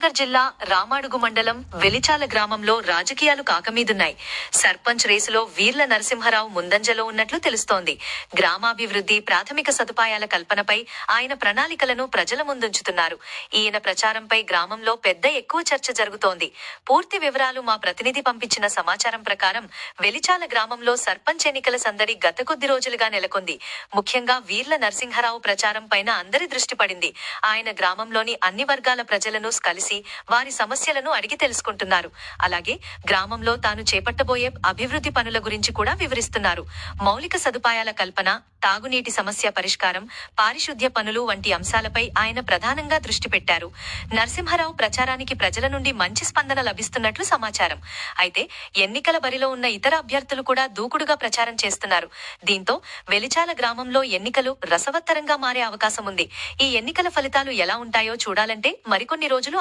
నగర్ జిల్లా రామాడుగు మండలం వెలిచాల గ్రామంలో రాజకీయాలు కాకమీదున్నాయి. సర్పంచ్ రేసులో వీర్ల నరసింహరావు ముందంజలో ఉన్నట్లు తెలుస్తోంది. గ్రామాభివృద్ధి, ప్రాథమిక సదుపాయాల కల్పనపై ఆయన ప్రణాళికలను ప్రజల ముందుంచుతున్నారు. ఈయన ప్రచారంపై గ్రామంలో ఎక్కువ చర్చ జరుగుతోంది. పూర్తి వివరాలు మా ప్రతినిధి పంపించిన సమాచారం ప్రకారం వెలిచాల గ్రామంలో సర్పంచ్ ఎన్నికల సందడి గత కొద్ది రోజులుగా నెలకొంది. ముఖ్యంగా వీర్ల నరసింహరావు ప్రచారం పైన అందరి దృష్టి పడింది. ఆయన గ్రామంలోని అన్ని వర్గాల ప్రజలను కలిసి వారి సమస్యలను అడిగి తెలుసుకుంటున్నారు. అలాగే గ్రామంలో తాను చేపట్టబోయే అభివృద్ధి పనుల గురించి కూడా వివరిస్తున్నారు. మౌలిక సదుపాయాల కల్పన, తాగునీటి సమస్య పరిష్కారం, పారిశుద్ధ్య పనులు వంటి అంశాలపై ఆయన ప్రధానంగా దృష్టి పెట్టారు. నరసింహరావు ప్రచారానికి ప్రజల నుండి మంచి స్పందన లభిస్తున్నట్లు సమాచారం. అయితే ఎన్నికల బరిలో ఉన్న ఇతర అభ్యర్థులు కూడా దూకుడుగా ప్రచారం చేస్తున్నారు. దీంతో వెలిచాల గ్రామంలో ఎన్నికలు రసవత్తరంగా మారే అవకాశం ఉంది. ఈ ఎన్నికల ఫలితాలు ఎలా ఉంటాయో చూడాలంటే మరికొన్ని రోజులు